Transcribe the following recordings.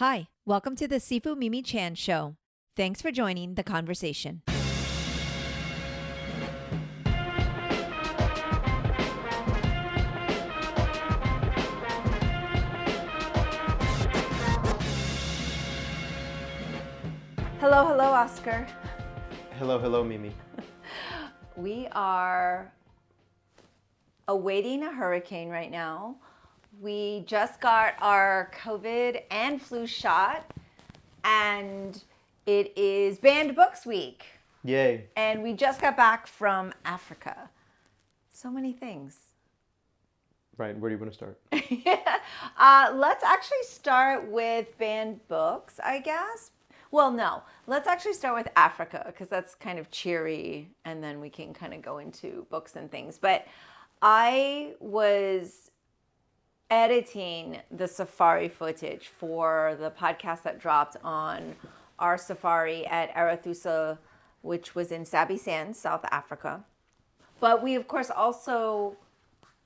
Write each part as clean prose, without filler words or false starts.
Hi, welcome to the Sifu Mimi Chan Show. Thanks for joining the conversation. Hello, Oscar. Hello, Mimi. We are awaiting a hurricane right now. We just got our COVID and flu shot, and it is Banned Books Week. Yay. And we just got back from Africa. So many things. Right, where do you want to start? Let's actually start with banned books, I guess. Well, no. Let's actually start with Africa because that's kind of cheery, and then we can kind of go into books and things. But I was editing the safari footage for the podcast that dropped on our safari at Arathusa, which was in Sabi Sands, South Africa. But we, of course, also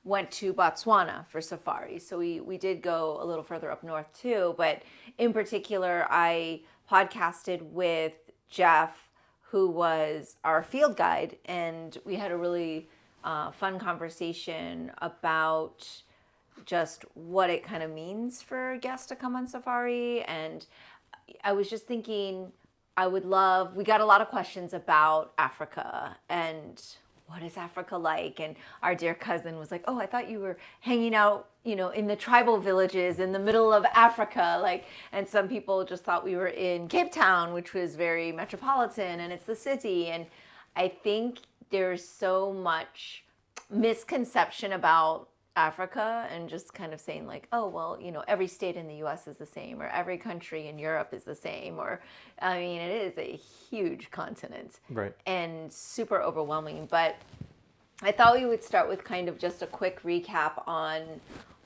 went to Botswana for safari. So we did go a little further up north too. But in particular, I podcasted with Jeff, who was our field guide. And we had a really fun conversation about just what it kind of means for guests to come on safari. And I was just thinking, we got a lot of questions about Africa and what is Africa like? And our dear cousin was like, oh, I thought you were hanging out, in the tribal villages in the middle of Africa. And some people just thought we were in Cape Town, which was very metropolitan and it's the city. And I think there's so much misconception about Africa and just kind of saying like, oh, well, every state in the US is the same, or every country in Europe is the same, it is a huge continent. Right. And super overwhelming. But I thought we would start with kind of just a quick recap on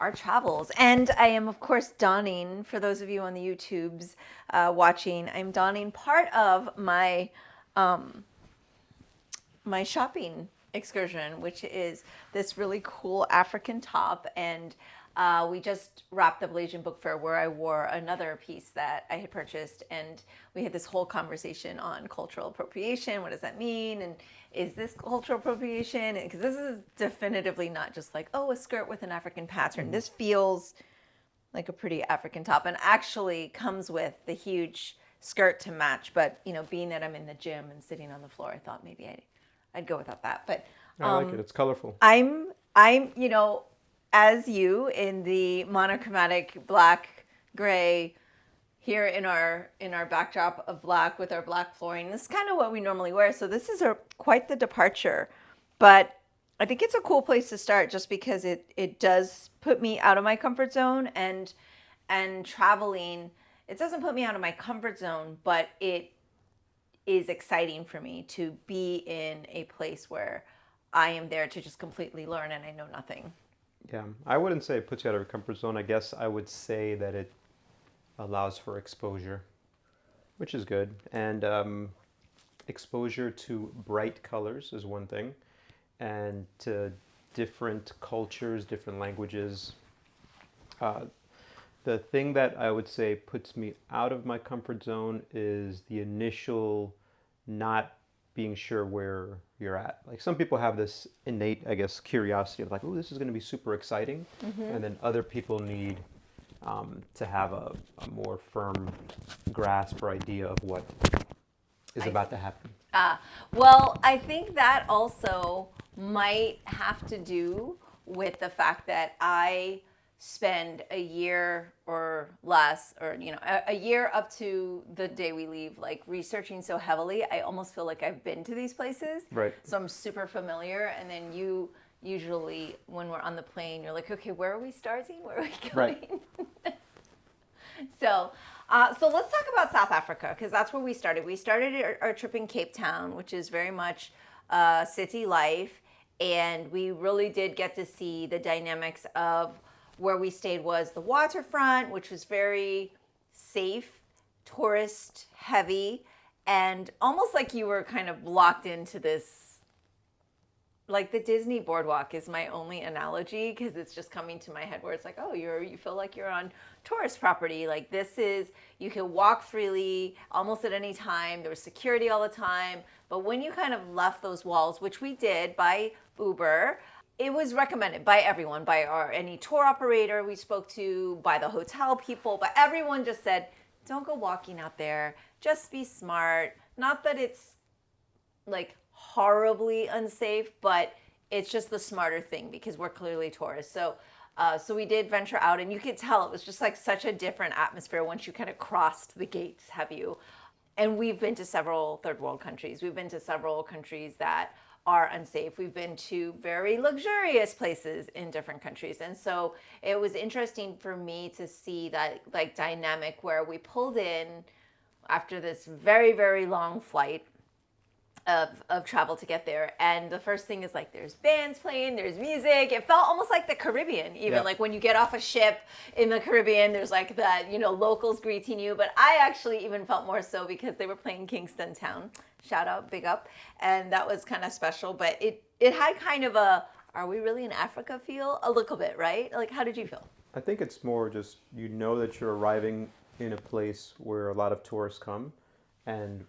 our travels. And I am, of course, donning, for those of you on the YouTubes watching, I'm donning part of my my shopping excursion, which is this really cool African top. And we just wrapped the Malaysian Book Fair where I wore another piece that I had purchased. And we had this whole conversation on cultural appropriation. What does that mean? And is this cultural appropriation? Because this is definitively not just like, oh, a skirt with an African pattern. This feels like a pretty African top and actually comes with the huge skirt to match. But, being that I'm in the gym and sitting on the floor, I thought maybe I'd go without that. But I like it. It's colorful. I'm as you in the monochromatic black gray here in our backdrop of black with our black flooring. This is kind of what we normally wear. So this is quite the departure, but I think it's a cool place to start just because it does put me out of my comfort zone, and traveling, it doesn't put me out of my comfort zone, but it is exciting for me to be in a place where I am there to just completely learn and I know nothing. Yeah, I wouldn't say it puts you out of your comfort zone. I guess I would say that it allows for exposure, which is good. And exposure to bright colors is one thing, and to different cultures, different languages. The thing that I would say puts me out of my comfort zone is the initial not being sure where you're at. Like some people have this innate, I guess, curiosity of like, oh, this is going to be super exciting. Mm-hmm. And then other people need to have a more firm grasp or idea of what is about to happen. Well, I think that also might have to do with the fact that I spend a year or less, or a year up to the day we leave, like researching so heavily, I almost feel like I've been to these places. Right. So I'm super familiar. And then you usually, when we're on the plane, you're like, okay, where are we starting? Where are we going? Right. So let's talk about South Africa, because that's where we started. We started our trip in Cape Town, which is very much city life. And we really did get to see the dynamics of where we stayed was the waterfront, which was very safe, tourist heavy, and almost like you were kind of locked into this Like the Disney boardwalk is my only analogy because it's just coming to my head where it's like, oh, you feel like you're on tourist property. Like this is, you can walk freely almost at any time. There was security all the time. But when you kind of left those walls, which we did by Uber, it was recommended by everyone, by any tour operator we spoke to, by the hotel people, but everyone just said, don't go walking out there. Just be smart. Not that it's like horribly unsafe, but it's just the smarter thing because we're clearly tourists. So we did venture out, and you could tell it was just like such a different atmosphere once you kind of crossed the gates. Have you? And we've been to several third world countries. We've been to several countries that are unsafe. We've been to very luxurious places in different countries. And so it was interesting for me to see that like dynamic where we pulled in after this very, very long flight of travel to get there. And the first thing is like there's bands playing, there's music. It felt almost like the Caribbean, even like when you get off a ship in the Caribbean, there's like that, locals greeting you. But I actually even felt more so because they were playing Kingston Town. Shout out, big up. And that was kind of special. But it had kind of a, are we really in Africa feel? A little bit, right? Like, how did you feel? I think it's more just that you're arriving in a place where a lot of tourists come, and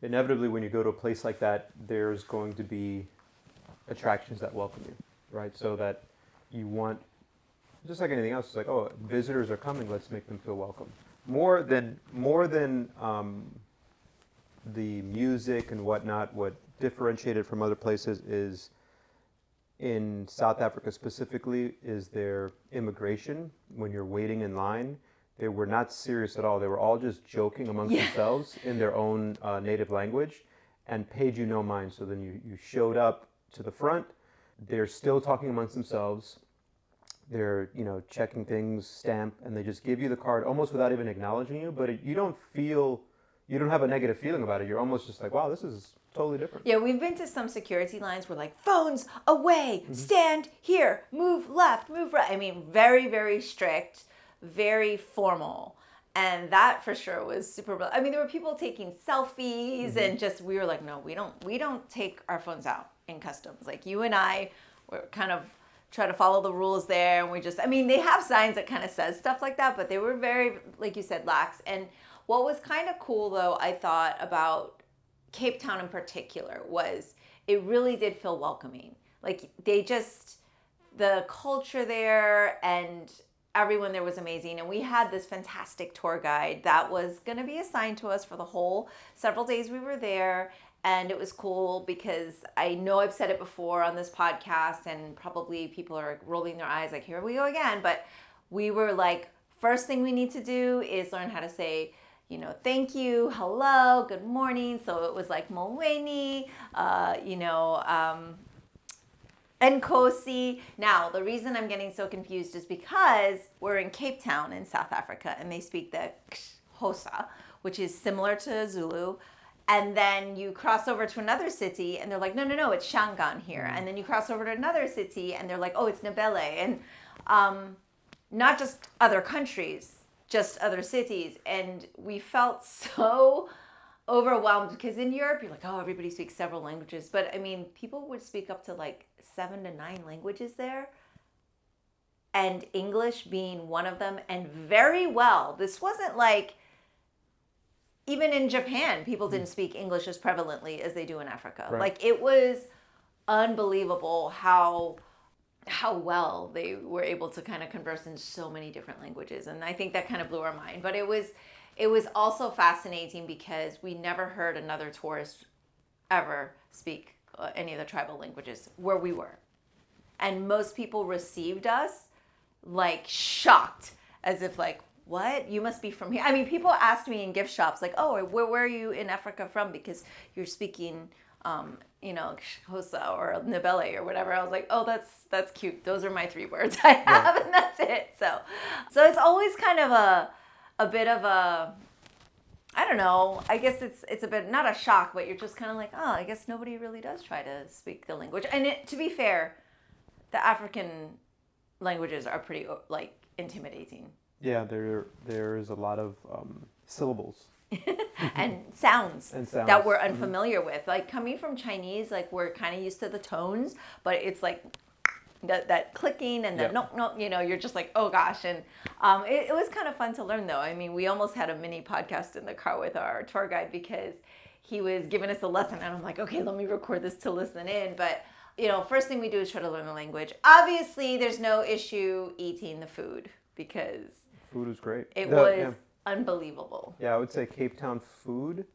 inevitably when you go to a place like that, there's going to be attractions that welcome you, right? So that you want, just like anything else, it's like, oh, visitors are coming, let's make them feel welcome. More than the music and whatnot, what differentiated from other places is, in South Africa specifically, is their immigration. When you're waiting in line, they were not serious at all. They were all just joking amongst themselves in their own native language and paid you no mind. So then you showed up to the front. They're still talking amongst themselves. They're, checking things, stamp, and they just give you the card almost without even acknowledging you. But you don't have a negative feeling about it. You're almost just like, wow, this is totally different. Yeah, we've been to some security lines where like, phones away, stand here, move left, move right. I mean, very, very strict, very formal. And that for sure was super, I mean, there were people taking selfies and just, we were like, no, we don't take our phones out in customs. Like you and I were kind of try to follow the rules there. And we just, I mean, they have signs that kind of says stuff like that, but they were very, like you said, lax. And what was kind of cool though, I thought about Cape Town in particular was it really did feel welcoming. Like the culture there and everyone there was amazing. And we had this fantastic tour guide that was going to be assigned to us for the whole several days we were there. And it was cool because I know I've said it before on this podcast and probably people are rolling their eyes like, here we go again. But we were like, first thing we need to do is learn how to say, thank you, hello, good morning. So it was like Moweni, Nkosi. Now, the reason I'm getting so confused is because we're in Cape Town in South Africa and they speak the Xhosa, which is similar to Zulu. And then you cross over to another city and they're like, no, it's Shangaan here. And then you cross over to another city and they're like, oh, it's Ndebele. And not just other countries, just other cities. And we felt so overwhelmed because in Europe, you're like, oh, everybody speaks several languages. But I mean, people would speak up to like 7 to 9 languages there. And English being one of them, and very well. This wasn't like, even in Japan, people didn't speak English as prevalently as they do in Africa. Right. Like it was unbelievable how well they were able to kind of converse in so many different languages. And I think that kind of blew our mind. But it was also fascinating because we never heard another tourist ever speak any of the tribal languages where we were. And most people received us like shocked, as if like, what? You must be from here. I mean, people asked me in gift shops, like, oh, where are you in Africa from? Because you're speaking, Xhosa or Ndebele or whatever. I was like, oh, that's cute. Those are my 3 words I have, and that's it. So it's always kind of a bit of a, I don't know. I guess it's a bit, not a shock, but you're just kind of like, oh, I guess nobody really does try to speak the language. And to be fair, the African languages are pretty like intimidating. Yeah, there is a lot of syllables. and sounds And sounds. that we're unfamiliar with. Like coming from Chinese, like we're kind of used to the tones, but it's like that clicking and the no, you're just like, oh gosh. And it was kind of fun to learn though. I mean, we almost had a mini podcast in the car with our tour guide because he was giving us a lesson and I'm like, okay, let me record this to listen in. But first thing we do is try to learn the language. Obviously, there's no issue eating the food because food was great. It was unbelievable. Yeah, I would say Cape Town food,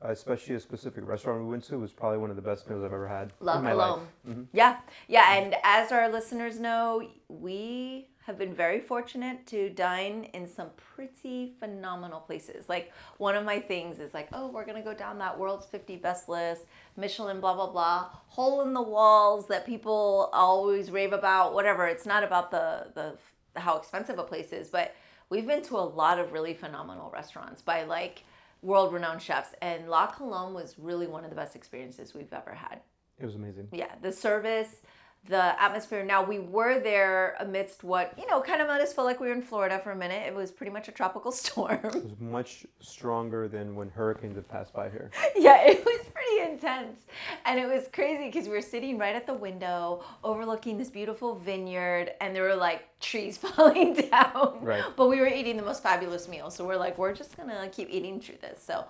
especially a specific restaurant we went to, was probably one of the best meals I've ever had in my life. Mm-hmm. Yeah. And as our listeners know, we have been very fortunate to dine in some pretty phenomenal places. Like one of my things is like, oh, we're going to go down that world's 50 best list, Michelin, blah, blah, blah, hole in the walls that people always rave about, whatever. It's not about the how expensive a place is, but we've been to a lot of really phenomenal restaurants by like world-renowned chefs, and La Colombe was really one of the best experiences we've ever had. It was amazing. Yeah, the service, the atmosphere. Now, we were there amidst what, kind of made us feel like we were in Florida for a minute. It was pretty much a tropical storm. It was much stronger than when hurricanes have passed by here. Yeah, it was pretty intense. And it was crazy because we were sitting right at the window overlooking this beautiful vineyard and there were like trees falling down. Right. But we were eating the most fabulous meal. So we're like, we're just going to keep eating through this. So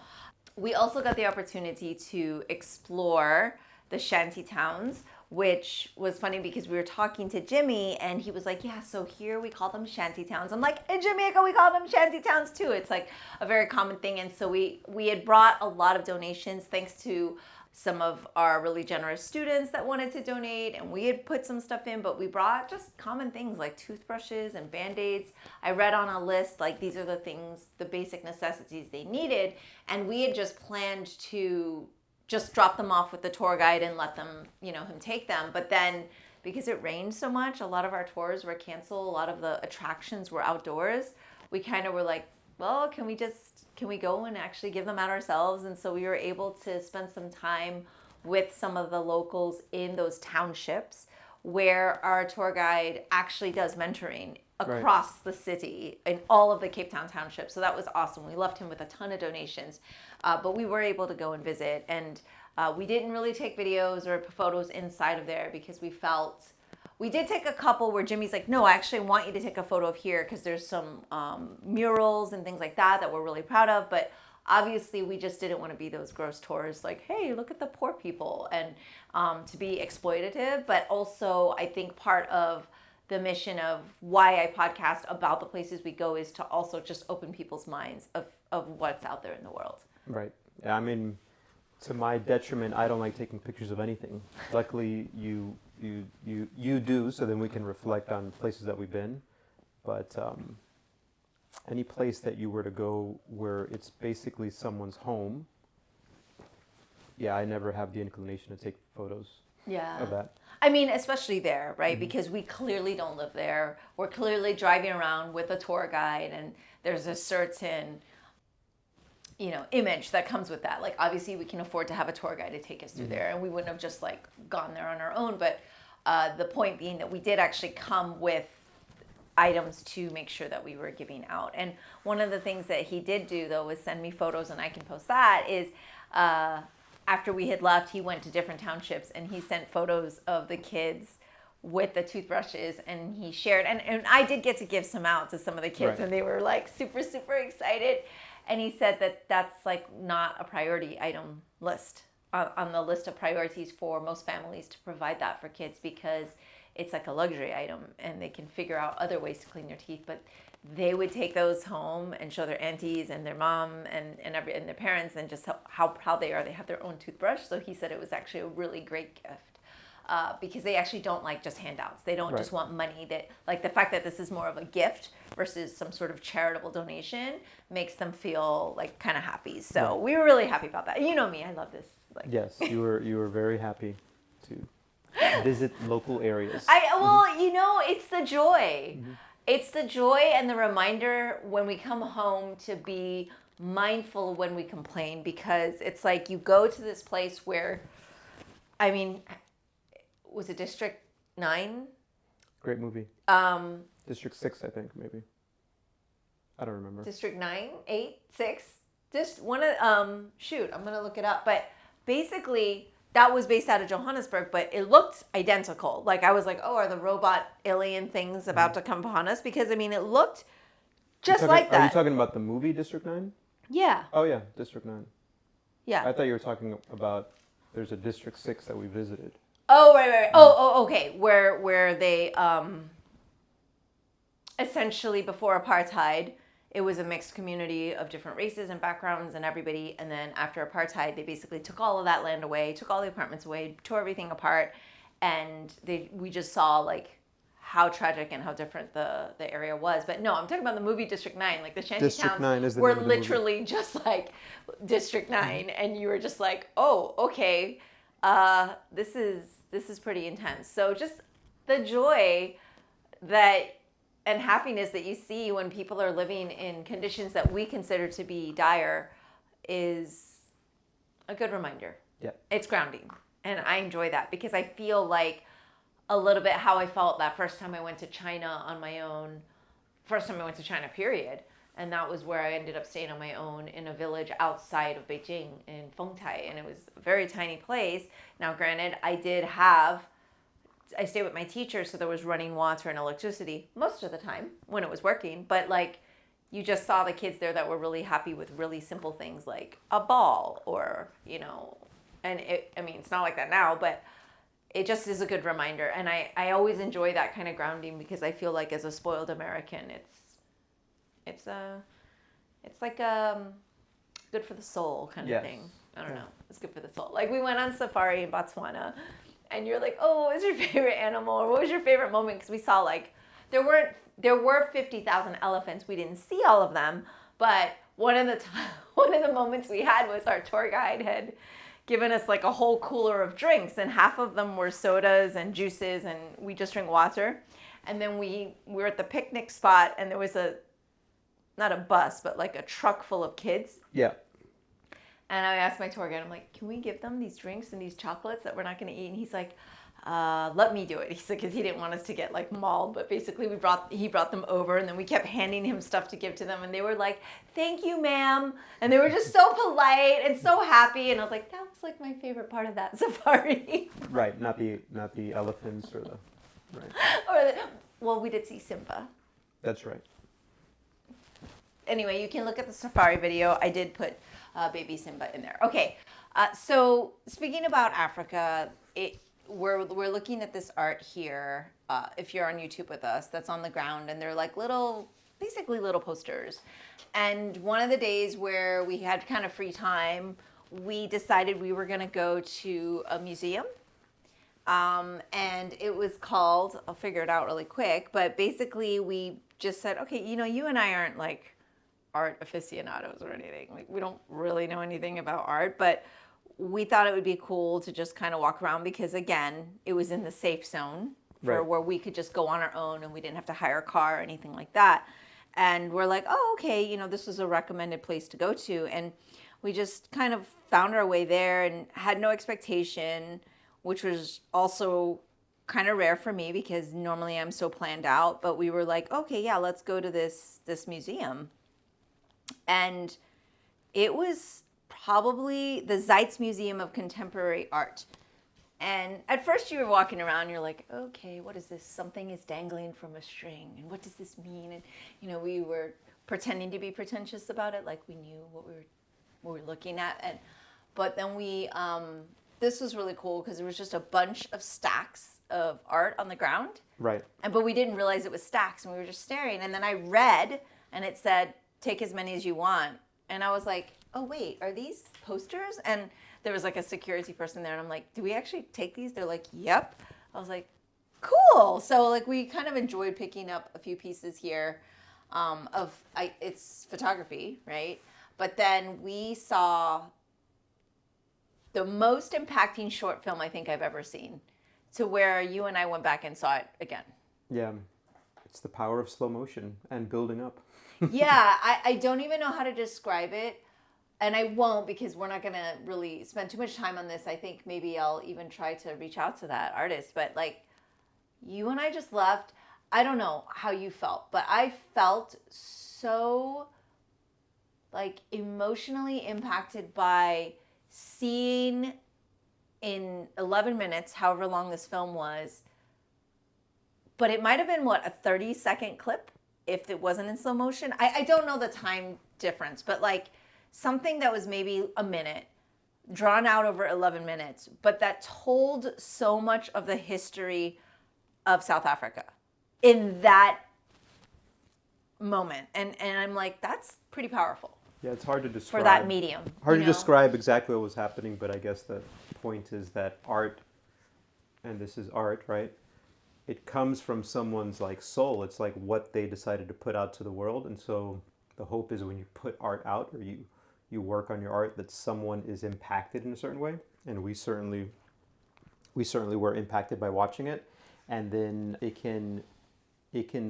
we also got the opportunity to explore the shanty towns, which was funny because we were talking to Jimmy and he was like, yeah, so here we call them shanty towns. I'm like, in Jamaica, we call them shanty towns too. It's like a very common thing. And so we had brought a lot of donations thanks to some of our really generous students that wanted to donate, and we had put some stuff in, but we brought just common things like toothbrushes and Band-Aids. I read on a list, like these are the things, the basic necessities they needed. And we had just planned to just drop them off with the tour guide and let them, him take them. But then because it rained so much, a lot of our tours were canceled. A lot of the attractions were outdoors. We kind of were like, well, can we go and actually give them out ourselves? And so we were able to spend some time with some of the locals in those townships where our tour guide actually does mentoring across the city in all of the Cape Town townships. So that was awesome. We left him with a ton of donations, but we were able to go and visit. And we didn't really take videos or photos inside of there because we did take a couple where Jimmy's like, no, I actually want you to take a photo of here because there's some murals and things like that we're really proud of. But obviously we just didn't want to be those gross tourists like, hey, look at the poor people, and to be exploitative. But also I think part of the mission of why I podcast about the places we go is to also just open people's minds of what's out there in the world. Right. Yeah, I mean, to my detriment, I don't like taking pictures of anything. Luckily, you do, so then we can reflect on places that we've been. But any place that you were to go where it's basically someone's home, I never have the inclination to take photos of that. I mean, especially there, right? Mm-hmm. Because we clearly don't live there. We're clearly driving around with a tour guide, and there's a certain image that comes with that. Like, obviously we can afford to have a tour guide to take us through there, and we wouldn't have just like gone there on our own. But the point being that we did actually come with items to make sure that we were giving out. And one of the things that he did do though was send me photos, and I can post that, is after we had left, he went to different townships and he sent photos of the kids with the toothbrushes, and he shared, and I did get to give some out to some of the kids, and they were like super, super excited. And he said that that's like not a priority item list on the list of priorities for most families to provide that for kids, because it's like a luxury item and they can figure out other ways to clean their teeth. But they would take those home and show their aunties and their mom and their parents, and just how proud they are. They have their own toothbrush. So he said it was actually a really great gift. Because they actually don't like just handouts. They don't just want money. That, like, the fact that this is more of a gift versus some sort of charitable donation makes them feel like kind of happy. So we were really happy about that. You know me, I love this. Like. Yes, you were very happy to visit local areas. It's the joy. Mm-hmm. It's the joy and the reminder when we come home to be mindful when we complain, because it's like you go to this place where, I mean, was it District 9? Great movie. District 6, I think, maybe. I don't remember. District 9, 8, 6? This one of shoot, I'm gonna look it up. But basically, that was based out of Johannesburg, but it looked identical. Like I was like, oh, are the robot alien things about to come upon us? Because I mean, it looked just like Are you that. talking about the movie District 9? Yeah, Oh yeah, District 9. yeah. I thought you were talking about there's a District 6 that we visited. Oh, right. Oh, okay. Where they essentially before apartheid, it was a mixed community of different races and backgrounds and everybody. And then after apartheid, they basically took all of that land away, took all the apartments away, tore everything apart, and we just saw like how tragic and how different the area was. But no, I'm talking about the movie District 9. Like the District 9 is shantytowns the were name of the movie. literally just like District 9, and you were just like, oh, okay, this is pretty intense. So just the joy that and happiness that you see when people are living in conditions that we consider to be dire is a good reminder. Yeah. It's grounding. And I enjoy that because I feel like a little bit how I felt that first time I went to China on my own. First time I went to China, period. And that was where I ended up staying on my own in a village outside of Beijing in Fengtai. And it was a very tiny place. Now, granted, I stayed with my teacher, so there was running water and electricity most of the time when it was working. But like, you just saw the kids there that were really happy with really simple things like a ball or, and it's not like that now, but it just is a good reminder. And I always enjoy that kind of grounding because I feel like as a spoiled American, it's like good for the soul kind of thing. I don't know. It's good for the soul. Like we went on safari in Botswana. And you're like, oh, what was your favorite animal? Or what was your favorite moment? Because we saw like, there were 50,000 elephants. We didn't see all of them. But one of the moments we had was our tour guide had given us like a whole cooler of drinks. And half of them were sodas and juices. And we just drink water. And then we were at the picnic spot. And there was not a bus, but like a truck full of kids. Yeah. And I asked my tour guide, I'm like, can we give them these drinks and these chocolates that we're not going to eat? And he's like, let me do it. He said, because he didn't want us to get like mauled. But basically he brought them over and then we kept handing him stuff to give to them. And they were like, thank you, ma'am. And they were just so polite and so happy. And I was like, that was like my favorite part of that safari. Right. Not the elephants or the, right. Well, we did see Simba. That's right. Anyway, you can look at the safari video. I did put baby Simba in there. Okay, so speaking about Africa, we're looking at this art here. If you're on YouTube with us, that's on the ground, and they're like basically little posters. And one of the days where we had kind of free time, we decided we were going to go to a museum. And it was called, I'll figure it out really quick, but basically we just said, okay, you and I aren't like art aficionados or anything. Like we don't really know anything about art, but we thought it would be cool to just kind of walk around because again, it was in the safe zone for where we could just go on our own and we didn't have to hire a car or anything like that. And we're like, oh, okay, this was a recommended place to go to. And we just kind of found our way there and had no expectation, which was also kind of rare for me because normally I'm so planned out. But we were like, okay, yeah, let's go to this museum. And it was probably the Zeitz Museum of Contemporary Art. And at first you were walking around, you're like, okay, what is this? Something is dangling from a string. And what does this mean? And, we were pretending to be pretentious about it, like we knew what we were looking at. But then this was really cool because there was just a bunch of stacks of art on the ground. Right. But we didn't realize it was stacks and we were just staring. And then I read and it said, take as many as you want. And I was like, oh, wait, are these posters? And there was like a security person there. And I'm like, do we actually take these? They're like, yep. I was like, cool. So like we kind of enjoyed picking up a few pieces here it's photography, right? But then we saw the most impacting short film I think I've ever seen, to where you and I went back and saw it again. Yeah. It's the power of slow motion and building up. Yeah, I don't even know how to describe it. And I won't because we're not going to really spend too much time on this. I think maybe I'll even try to reach out to that artist. But like you and I just left. I don't know how you felt, but I felt so like emotionally impacted by seeing in 11 minutes, however long this film was, but it might have been what, a 30-second clip if it wasn't in slow motion. I don't know the time difference, but like something that was maybe a minute drawn out over 11 minutes, but that told so much of the history of South Africa in that moment. And I'm like, that's pretty powerful. Yeah, it's hard to describe. For that medium. Hard to describe exactly what was happening, but I guess the point is that art, and this is art, right? It comes from someone's like soul. It's like what they decided to put out to the world. And so the hope is when you put art out or you work on your art that someone is impacted in a certain way. And we certainly were impacted by watching it. And then it can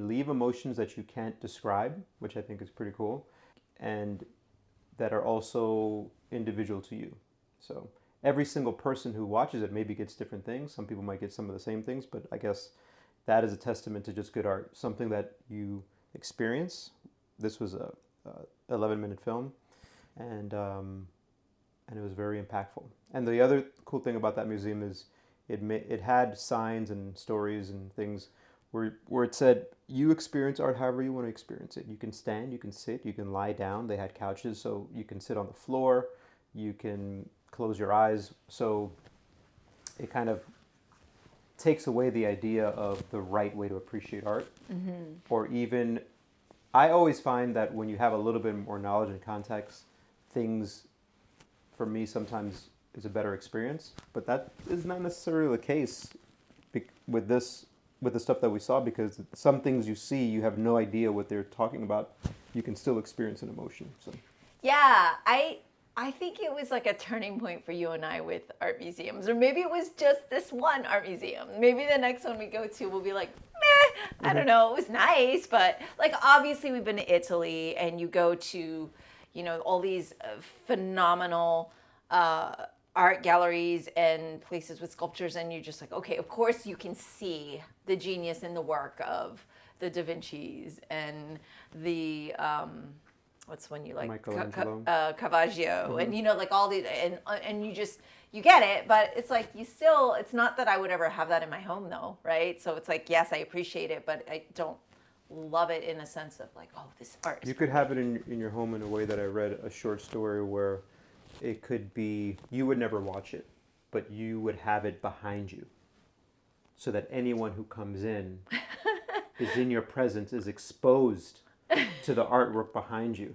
leave emotions that you can't describe, which I think is pretty cool, and that are also individual to you. So every single person who watches it maybe gets different things. Some people might get some of the same things, but I guess that is a testament to just good art, something that you experience. This was a 11-minute film, and it was very impactful. And the other cool thing about that museum is it had signs and stories and things where it said, you experience art however you want to experience it. You can stand, you can sit, you can lie down. They had couches, so you can sit on the floor, you can close your eyes. So it kind of takes away the idea of the right way to appreciate art. Mm-hmm. Or even, I always find that when you have a little bit more knowledge and context, things, for me, sometimes is a better experience. But that is not necessarily the case with the stuff that we saw, because some things you see, you have no idea what they're talking about. You can still experience an emotion. So yeah, I think it was like a turning point for you and I with art museums, or maybe it was just this one art museum. Maybe the next one we go to will be like, meh, I don't know, it was nice, but like obviously we've been to Italy, and you go to, you know, all these phenomenal art galleries and places with sculptures, and you're just like, okay, of course you can see the genius in the work of the Da Vinci's and the what's one you like, Michelangelo, Caravaggio, mm-hmm. and you know, like all these, and you get it, but it's like it's not that I would ever have that in my home though, right? So it's like, yes, I appreciate it, but I don't love it in a sense of like, oh, this art is you could have it in your home in a way that I read a short story where it could be, you would never watch it, but you would have it behind you, so that anyone who comes in is in your presence, is exposed to the artwork behind you,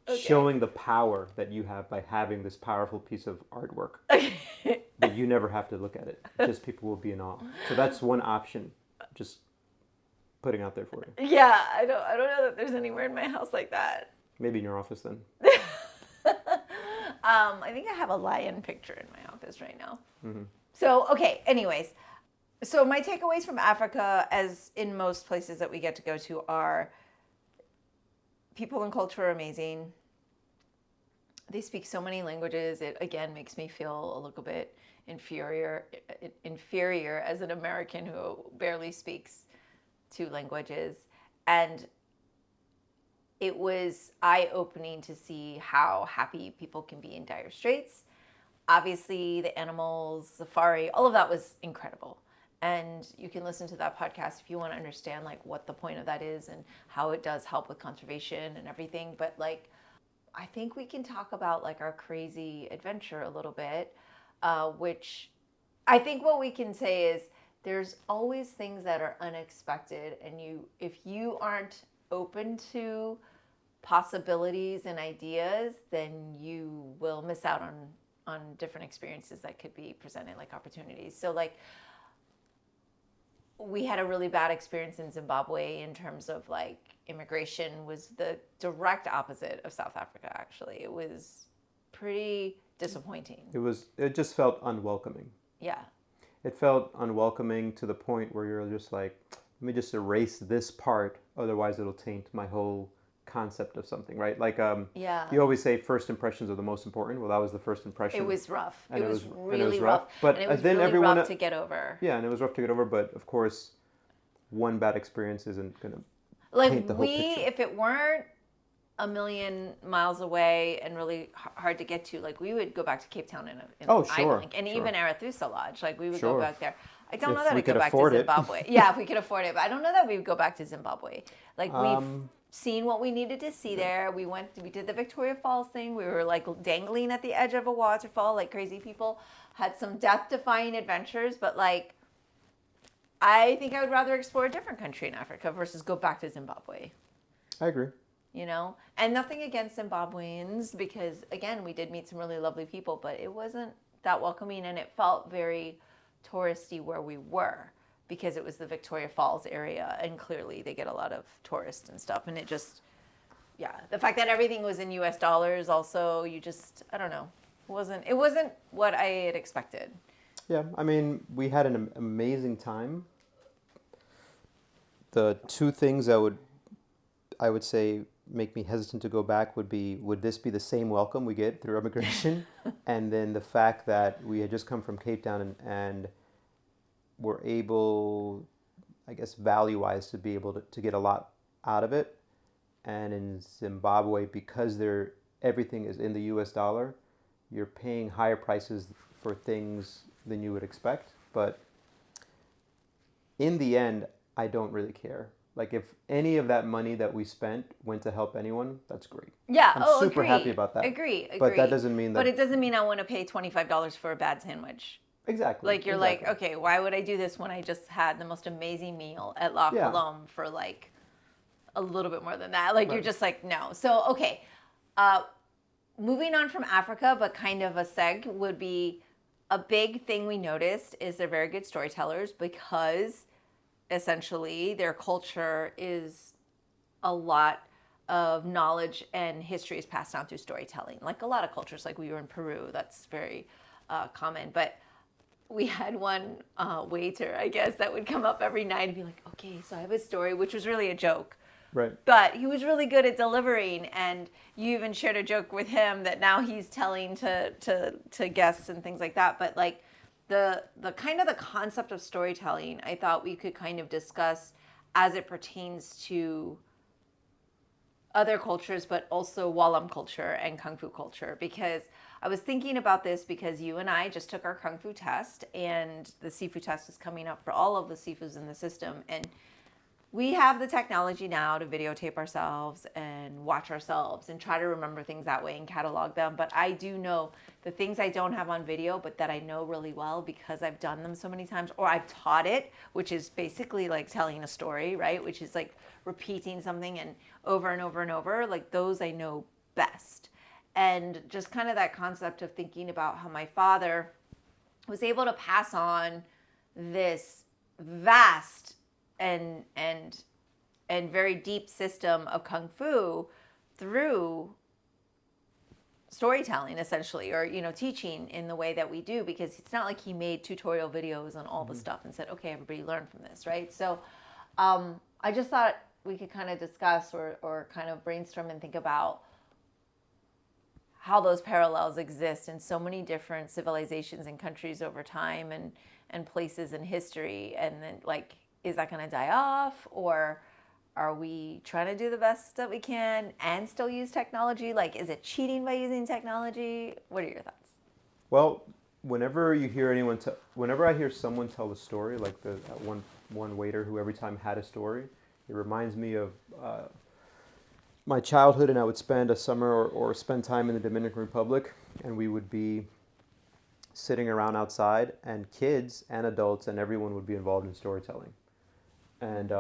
okay. Showing the power that you have by having this powerful piece of artwork. Okay. But you never have to look at it. Just people will be in awe. So that's one option. Just putting out there for you. Yeah, I don't know that there's anywhere in my house like that. Maybe in your office then. I think I have a lion picture in my office right now. Mm-hmm. So, okay, anyways. So my takeaways from Africa, as in most places that we get to go to, are people and culture are amazing. They speak so many languages. It, again, makes me feel a little bit inferior as an American who barely speaks 2 languages. And it was eye-opening to see how happy people can be in dire straits. Obviously, the animals, safari, all of that was incredible. And you can listen to that podcast if you want to understand like what the point of that is and how it does help with conservation and everything. But like, I think we can talk about like our crazy adventure a little bit, which I think what we can say is there's always things that are unexpected. And if you aren't open to possibilities and ideas, then you will miss out on different experiences that could be presented, like opportunities. So like, we had a really bad experience in Zimbabwe in terms of like immigration was the direct opposite of South Africa, actually. It was pretty disappointing. It just felt unwelcoming. Yeah. It felt unwelcoming to the point where you're just like, let me just erase this part, otherwise it'll taint my whole concept of something, right? Like, yeah. You always say first impressions are the most important. Well, that was the first impression. It was rough. And it was really rough. But and it was then really everyone rough to get over. Yeah, and it was rough to get over. But of course, one bad experience isn't gonna like paint the whole picture. If it weren't a million miles away and really hard to get to. Like we would go back to Cape Town in Oh, Island sure, Link, and sure, even Arathusa Lodge. Like we would go sure. back there. I don't know If that we I'd go could back to afford it. Zimbabwe. Yeah, if we could afford it, but I don't know that we would go back to Zimbabwe. Like we've Um, seen what we needed to see there. We did the Victoria Falls thing. We were like dangling at the edge of a waterfall like crazy people. Had some death-defying adventures, but like I think I would rather explore a different country in Africa versus go back to Zimbabwe. I agree. You know, and nothing against Zimbabweans because again we did meet some really lovely people, but it wasn't that welcoming and it felt very touristy where we were because it was the Victoria Falls area and clearly they get a lot of tourists and stuff, and it just, yeah, the fact that everything was in US dollars also, you just, I don't know, it wasn't what I had expected. Yeah, I mean, we had an amazing time. The two things I would say make me hesitant to go back would be, would this be the same welcome we get through immigration? And then the fact that we had just come from Cape Town and were able, I guess, value-wise, to be able to get a lot out of it. And in Zimbabwe, because everything is in the US dollar, you're paying higher prices for things than you would expect. But in the end, I don't really care. Like if any of that money that we spent went to help anyone, that's great. Yeah. I'm Oh, super agree. happy about that. Agree. But that doesn't mean that. But it doesn't mean I want to pay $25 for a bad sandwich. Exactly. Like you're exactly. like, okay, why would I do this when I just had the most amazing meal at La Yeah. Colombe for like a little bit more than that? Like you're Right. just like, no. So okay, moving on from Africa, but kind of a seg would be a big thing we noticed is they're very good storytellers because essentially their culture is a lot of knowledge and history is passed down through storytelling. Like a lot of cultures, like we were in Peru, that's very common. But we had one waiter, I guess, that would come up every night and be like, okay, so I have a story, which was really a joke. Right. But he was really good at delivering, and you even shared a joke with him that now he's telling to guests and things like that. But like the kind of the concept of storytelling, I thought we could kind of discuss as it pertains to other cultures, but also Walam culture and Kung Fu culture. Because I was thinking about this because you and I just took our Kung Fu test, and the Sifu test is coming up for all of the Sifus in the system. And we have the technology now to videotape ourselves and watch ourselves and try to remember things that way and catalog them. But I do know the things I don't have on video, but that I know really well because I've done them so many times, or I've taught it, which is basically like telling a story, right? Which is like repeating something and over and over and over. Like those I know best. And just kind of that concept of thinking about how my father was able to pass on this vast and very deep system of Kung Fu through storytelling, essentially, or teaching in the way that we do, because it's not like he made tutorial videos on all the stuff and said, okay, everybody learn from this, right? So I just thought we could kind of discuss or kind of brainstorm and think about how those parallels exist in so many different civilizations and countries over time and places in history. And then like, is that going to die off, or are we trying to do the best that we can and still use technology? Like, is it cheating by using technology? What are your thoughts? Well, whenever I hear someone tell a story, like that one waiter who every time had a story, it reminds me of my childhood, and I would spend a summer or spend time in the Dominican Republic, and we would be sitting around outside, and kids and adults and everyone would be involved in storytelling. And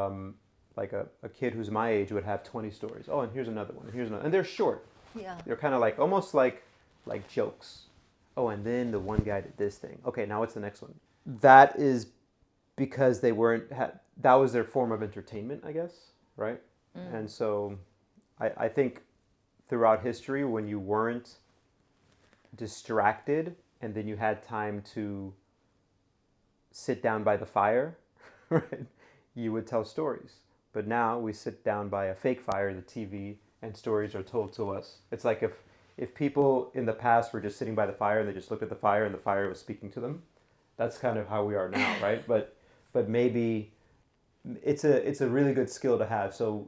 like a kid who's my age would have 20 stories. Oh, and here's another one, and here's another. And they're short. Yeah. They're kind of like, almost like jokes. Oh, and then the one guy did this thing. Okay, now what's the next one? That is because that was their form of entertainment, I guess, right? Mm. And so I think throughout history, when you weren't distracted and then you had time to sit down by the fire, right, you would tell stories. But now we sit down by a fake fire, the TV, and stories are told to us. It's like if people in the past were just sitting by the fire and they just looked at the fire and the fire was speaking to them, that's kind of how we are now, right? But maybe it's a really good skill to have. So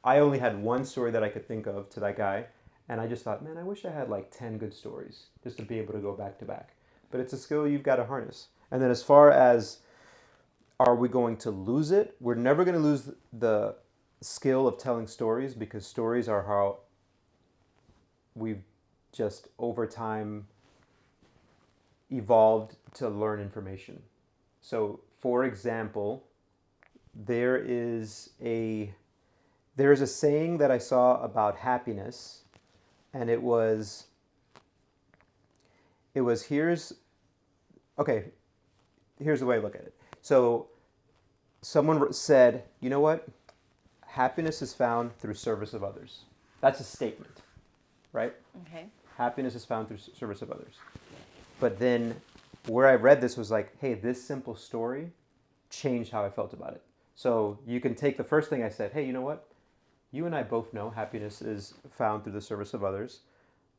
I only had one story that I could think of to that guy, and I just thought, man, I wish I had like 10 good stories just to be able to go back to back. But it's a skill you've got to harness. And then as far as are we going to lose it? We're never going to lose the skill of telling stories, because stories are how we've just over time evolved to learn information. So, for example, there's a saying that I saw about happiness, and it was here's the way I look at it. So someone said, you know what? Happiness is found through service of others. That's a statement, right? Okay. Happiness is found through service of others. But then where I read this was like, hey, this simple story changed how I felt about it. So you can take the first thing I said, hey, you know what? You and I both know happiness is found through the service of others.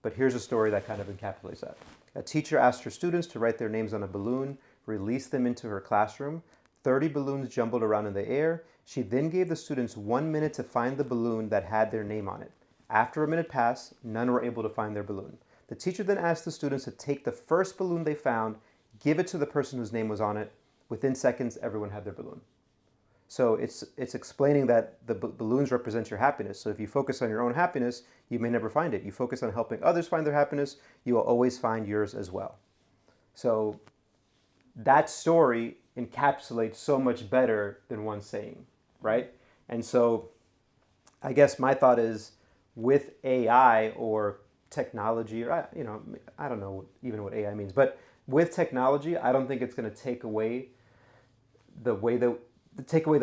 But here's a story that kind of encapsulates that. A teacher asked her students to write their names on a balloon, release them into her classroom. 30 balloons jumbled around in the air. She then gave the students 1 minute to find the balloon that had their name on it. After a minute passed, none were able to find their balloon. The teacher then asked the students to take the first balloon they found, give it to the person whose name was on it. Within seconds, everyone had their balloon. So it's explaining that the balloons represent your happiness. So if you focus on your own happiness, you may never find it. You focus on helping others find their happiness, you will always find yours as well. So that story encapsulates so much better than one saying, right? And so I guess my thought is, with AI or technology, or I don't know even what AI means, but with technology, I don't think it's going to take away the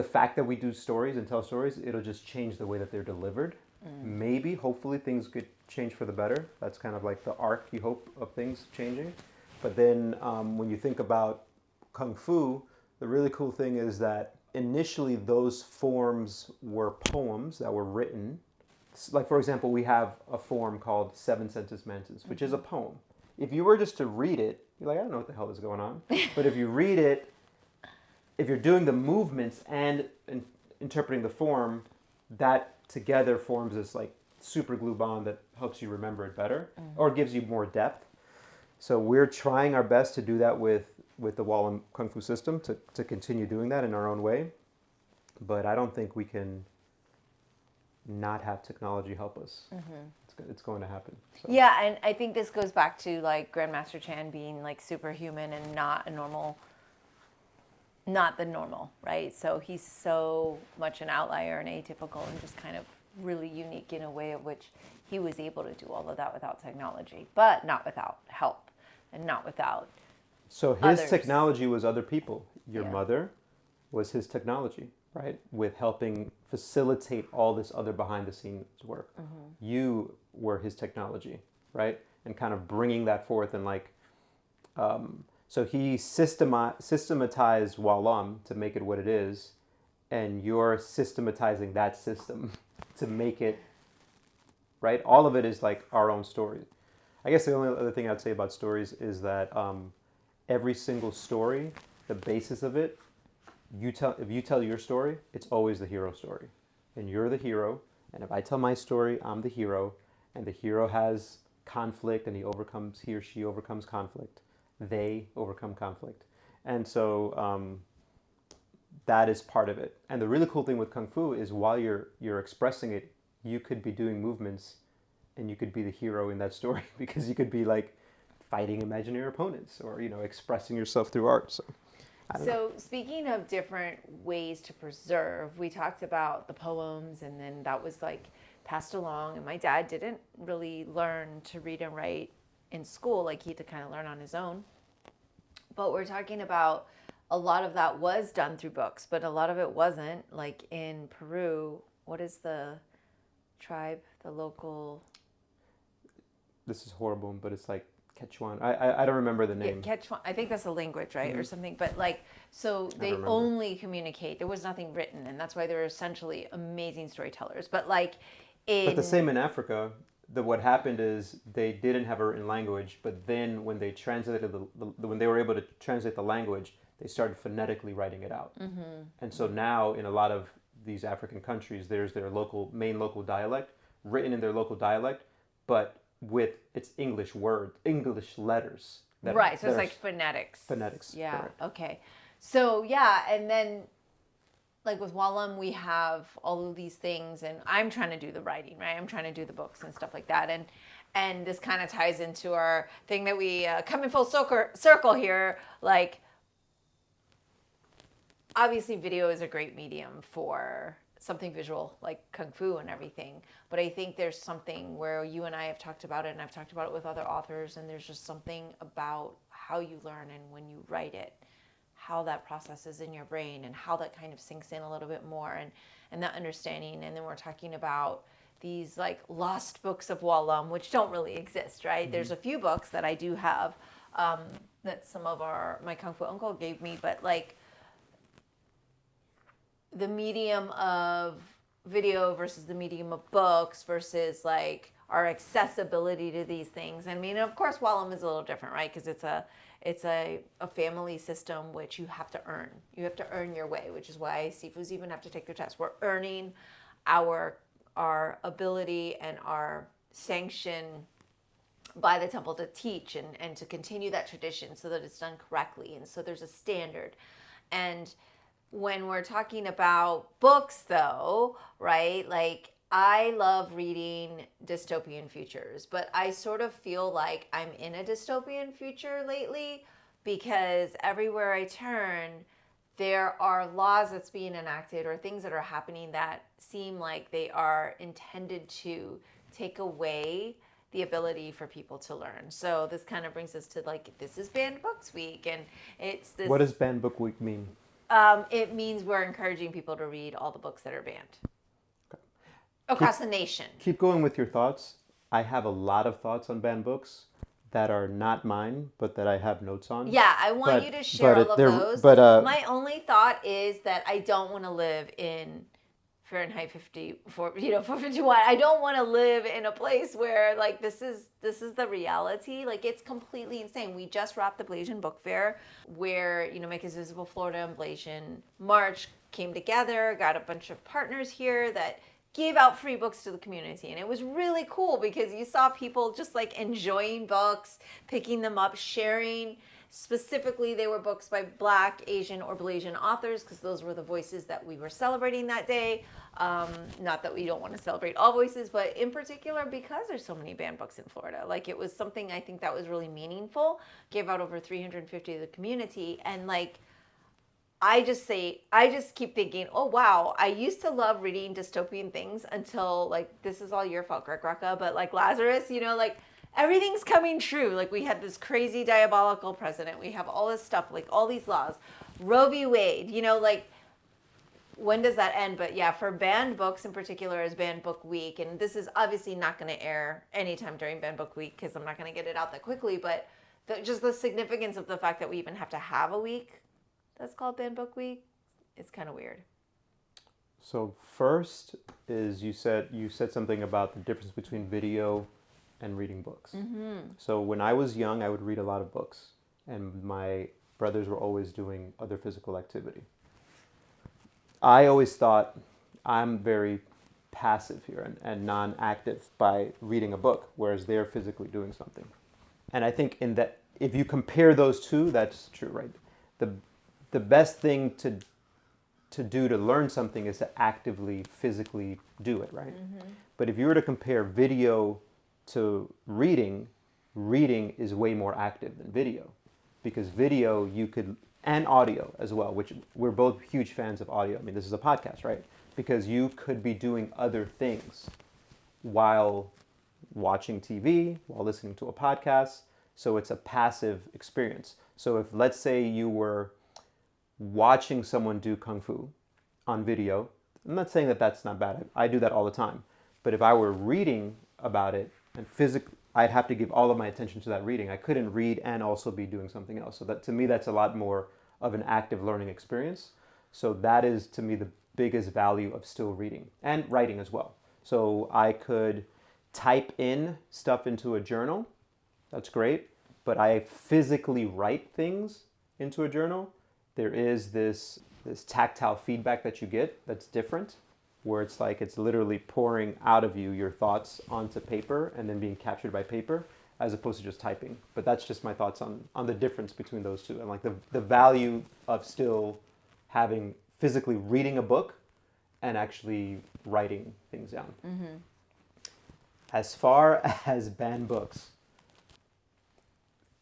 fact that we do stories and tell stories. It'll just change the way that they're delivered. Maybe, hopefully, things could change for the better. That's kind of like the arc you hope of things changing. But then when you think about Kung Fu, the really cool thing is that initially those forms were poems that were written. Like, for example, we have a form called Seven Senses Mantis, which is a poem. If you were just to read it, you're like, I don't know what the hell is going on. But if you read it, if you're doing the movements and interpreting the form, that together forms this like super glue bond that helps you remember it better or gives you more depth. So we're trying our best to do that with the Wall Kung Fu system, to continue doing that in our own way. But I don't think we can not have technology help us. It's going to happen. So. Yeah, and I think this goes back to like Grandmaster Chan being like superhuman and not the normal, right? So he's so much an outlier and atypical and just kind of really unique in a way of which he was able to do all of that without technology, but not without help and not without So his others. technology was other people. Your mother was his technology, right? With helping facilitate all this other behind the scenes work. You were his technology, right? And kind of bringing that forth and like, so he systematized Walam to make it what it is, and you're systematizing that system to make it, right? All of it is like our own story. I guess the only other thing I'd say about stories is that every single story, the basis of it, if you tell your story, it's always the hero story. And you're the hero, and if I tell my story, I'm the hero, and the hero has conflict and he or she overcomes conflict. They overcome conflict. And so that is part of it. And the really cool thing with Kung Fu is while you're expressing it, you could be doing movements and you could be the hero in that story because you could be like fighting imaginary opponents or, expressing yourself through art. So speaking of different ways to preserve, we talked about the poems and then that was like passed along. And my dad didn't really learn to read and write in school. Like he had to kind of learn on his own. But we're talking about a lot of that was done through books, but a lot of it wasn't. Like in Peru, what is the tribe, the local? This is horrible, but it's like Quechuan. I don't remember the name. Yeah, Quechuan. I think that's a language, right? Or something. But like, so they only communicate. There was nothing written. And that's why they're essentially amazing storytellers. But like But the same in Africa. What happened is they didn't have a written language, but then when they translated when they were able to translate the language, they started phonetically writing it out. And so now in a lot of these African countries, there's their main local dialect written in their local dialect, but with its English English letters. Right, so it's like phonetics. Phonetics. Yeah. Correct. Okay. So yeah, and then like with Wallam, we have all of these things, and I'm trying to do the writing, right? I'm trying to do the books and stuff like that, and this kind of ties into our thing that we come in full circle here. Like, obviously, video is a great medium for something visual, like kung fu and everything. But I think there's something where you and I have talked about it, and I've talked about it with other authors, and there's just something about how you learn and when you write it, how that processes in your brain and how that kind of sinks in a little bit more and that understanding. And then we're talking about these like lost books of Wallam, which don't really exist, right? Mm-hmm. There's a few books that I do have that some of my Kung Fu uncle gave me, but like the medium of video versus the medium of books versus like our accessibility to these things. I mean, of course, Wallam is a little different, right? Because it's a family system which you have to earn. You have to earn your way, which is why Sifus even have to take their test. We're earning our ability and our sanction by the temple to teach and to continue that tradition so that it's done correctly. And so there's a standard. And when we're talking about books, though, right, like I love reading dystopian futures, but I sort of feel like I'm in a dystopian future lately because everywhere I turn, there are laws that's being enacted or things that are happening that seem like they are intended to take away the ability for people to learn. So this kind of brings us to like, this is Banned Books Week, and it's this. What does Banned Book Week mean? It means we're encouraging people to read all the books that are banned. Okay. Across the nation. Keep going with your thoughts. I have a lot of thoughts on banned books that are not mine, but that I have notes on. Yeah, I want you to share all of those. But my only thought is that I don't want to live in Fahrenheit 451. I don't want to live in a place where like this is the reality. Like it's completely insane. We just wrapped the Blasian Book Fair where, Make Us Visible Florida and Blasian March came together, got a bunch of partners here that gave out free books to the community. And it was really cool because you saw people just like enjoying books, picking them up, sharing. Specifically, they were books by Black, Asian, or Blasian authors because those were the voices that we were celebrating that day. Not that we don't want to celebrate all voices, but in particular because there's so many banned books in Florida. Like it was something I think that was really meaningful. Gave out over 350 to the community. And like, I just keep thinking, oh, wow, I used to love reading dystopian things until like, this is all your fault, Greg Rucka, but like Lazarus, like, everything's coming true. Like we had this crazy diabolical president. We have all this stuff, like all these laws. Roe v. Wade, like when does that end? But yeah, for banned books in particular is Banned Book Week. And this is obviously not going to air anytime during Banned Book Week because I'm not going to get it out that quickly. But just the significance of the fact that we even have to have a week that's called Banned Book Week is kind of weird. So first is you said something about the difference between video and reading books. Mm-hmm. So when I was young, I would read a lot of books, and my brothers were always doing other physical activity. I always thought I'm very passive here and non-active by reading a book, whereas they're physically doing something. And I think in that, if you compare those two, that's true, right? The best thing to do to learn something is to actively, physically do it, right? Mm-hmm. But if you were to compare video to reading is way more active than video, because video and audio as well, which we're both huge fans of audio. I mean, this is a podcast, right? Because you could be doing other things while watching TV, while listening to a podcast. So it's a passive experience. So if, let's say you were watching someone do Kung Fu on video, I'm not saying that that's not bad. I do that all the time. But if I were reading about it, and physically, I'd have to give all of my attention to that reading. I couldn't read and also be doing something else. So that, to me, that's a lot more of an active learning experience. So that is, to me, the biggest value of still reading and writing as well. So I could type in stuff into a journal. That's great. But I physically write things into a journal. There is this this tactile feedback that you get that's different, where it's like it's literally pouring out of you your thoughts onto paper and then being captured by paper, as opposed to just typing. But that's just my thoughts on the difference between those two, and like the value of still having physically reading a book and actually writing things down. As far as banned books,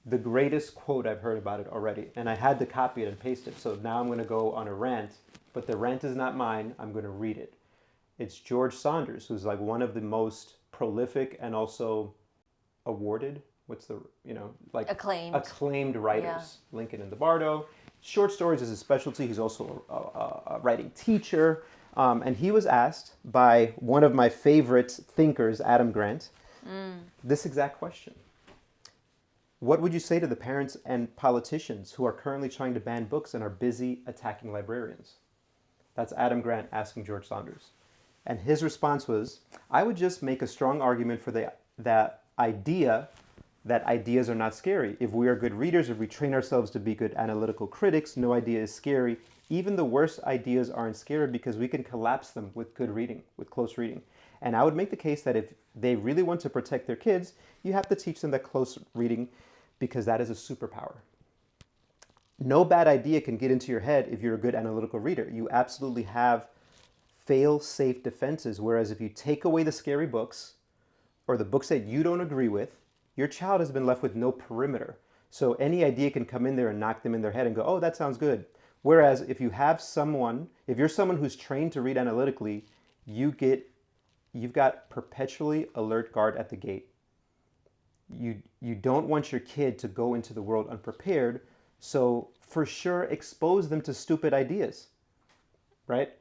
the greatest quote I've heard about it already, and I had to copy it and paste it, so now I'm going to go on a rant, but the rant is not mine, I'm going to read it. It's George Saunders, who's like one of the most prolific and also awarded, acclaimed writers. Yeah. Lincoln and the Bardo. Short stories is his specialty. He's also a writing teacher. And he was asked by one of my favorite thinkers, Adam Grant, this exact question. What would you say to the parents and politicians who are currently trying to ban books and are busy attacking librarians? That's Adam Grant asking George Saunders. And his response was, I would just make a strong argument for that idea that ideas are not scary. If we are good readers, if we train ourselves to be good analytical critics, no idea is scary. Even the worst ideas aren't scary because we can collapse them with good reading, with close reading. And I would make the case that if they really want to protect their kids, you have to teach them that close reading because that is a superpower. No bad idea can get into your head if you're a good analytical reader. You absolutely have fail-safe defenses, whereas if you take away the scary books or the books that you don't agree with, your child has been left with no perimeter. So any idea can come in there and knock them in their head and go, oh, that sounds good. Whereas if you're someone who's trained to read analytically, you've got perpetually alert guard at the gate. You don't want your kid to go into the world unprepared, so for sure expose them to stupid ideas, right?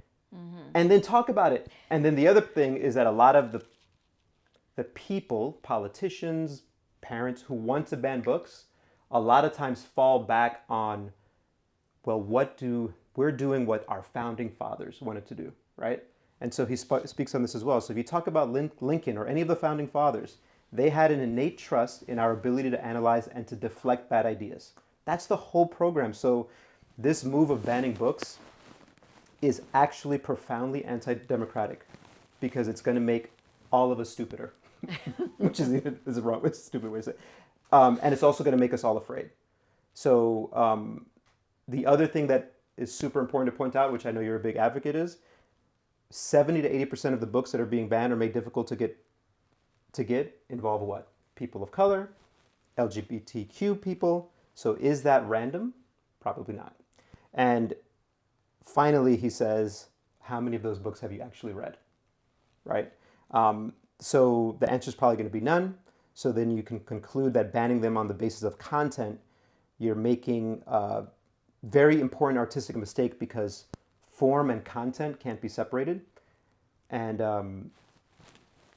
And then talk about it. And then the other thing is that a lot of the people, politicians, parents who want to ban books, a lot of times fall back on, well, we're doing what our founding fathers wanted to do, right? And so he speaks on this as well. So if you talk about Lincoln or any of the founding fathers, they had an innate trust in our ability to analyze and to deflect bad ideas. That's the whole program. So this move of banning books is actually profoundly anti-democratic because it's going to make all of us stupider, which is a stupid way to say it. And it's also going to make us all afraid. So the other thing that is super important to point out, which I know you're a big advocate, is 70 to 80% of the books that are being banned or made difficult to get involve what? People of color, LGBTQ people. So is that random? Probably not. And finally, he says, how many of those books have you actually read? Right? So the answer is probably going to be none. So then you can conclude that banning them on the basis of content, you're making a very important artistic mistake because form and content can't be separated. And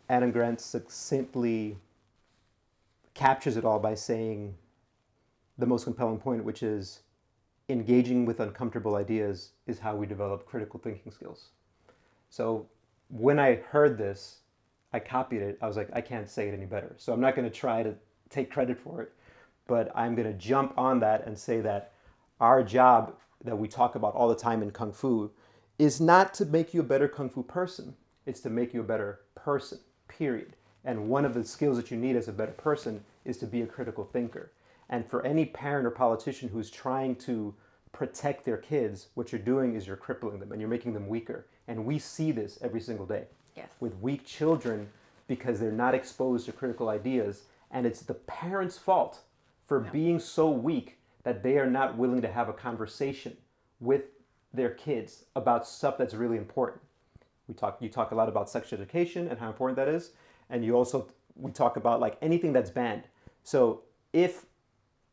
Adam Grant succinctly captures it all by saying the most compelling point, which is engaging with uncomfortable ideas is how we develop critical thinking skills. So when I heard this, I copied it. I was like, I can't say it any better. So I'm not going to try to take credit for it, but I'm going to jump on that and say that our job that we talk about all the time in Kung Fu is not to make you a better Kung Fu person. It's to make you a better person, period. And one of the skills that you need as a better person is to be a critical thinker. And for any parent or politician who's trying to protect their kids, what you're doing is you're crippling them and you're making them weaker. And we see this every single day. Yes. With weak children because they're not exposed to critical ideas. And it's the parents' fault for being so weak that they are not willing to have a conversation with their kids about stuff that's really important. You talk a lot about sex education and how important that is. And we talk about like anything that's banned. So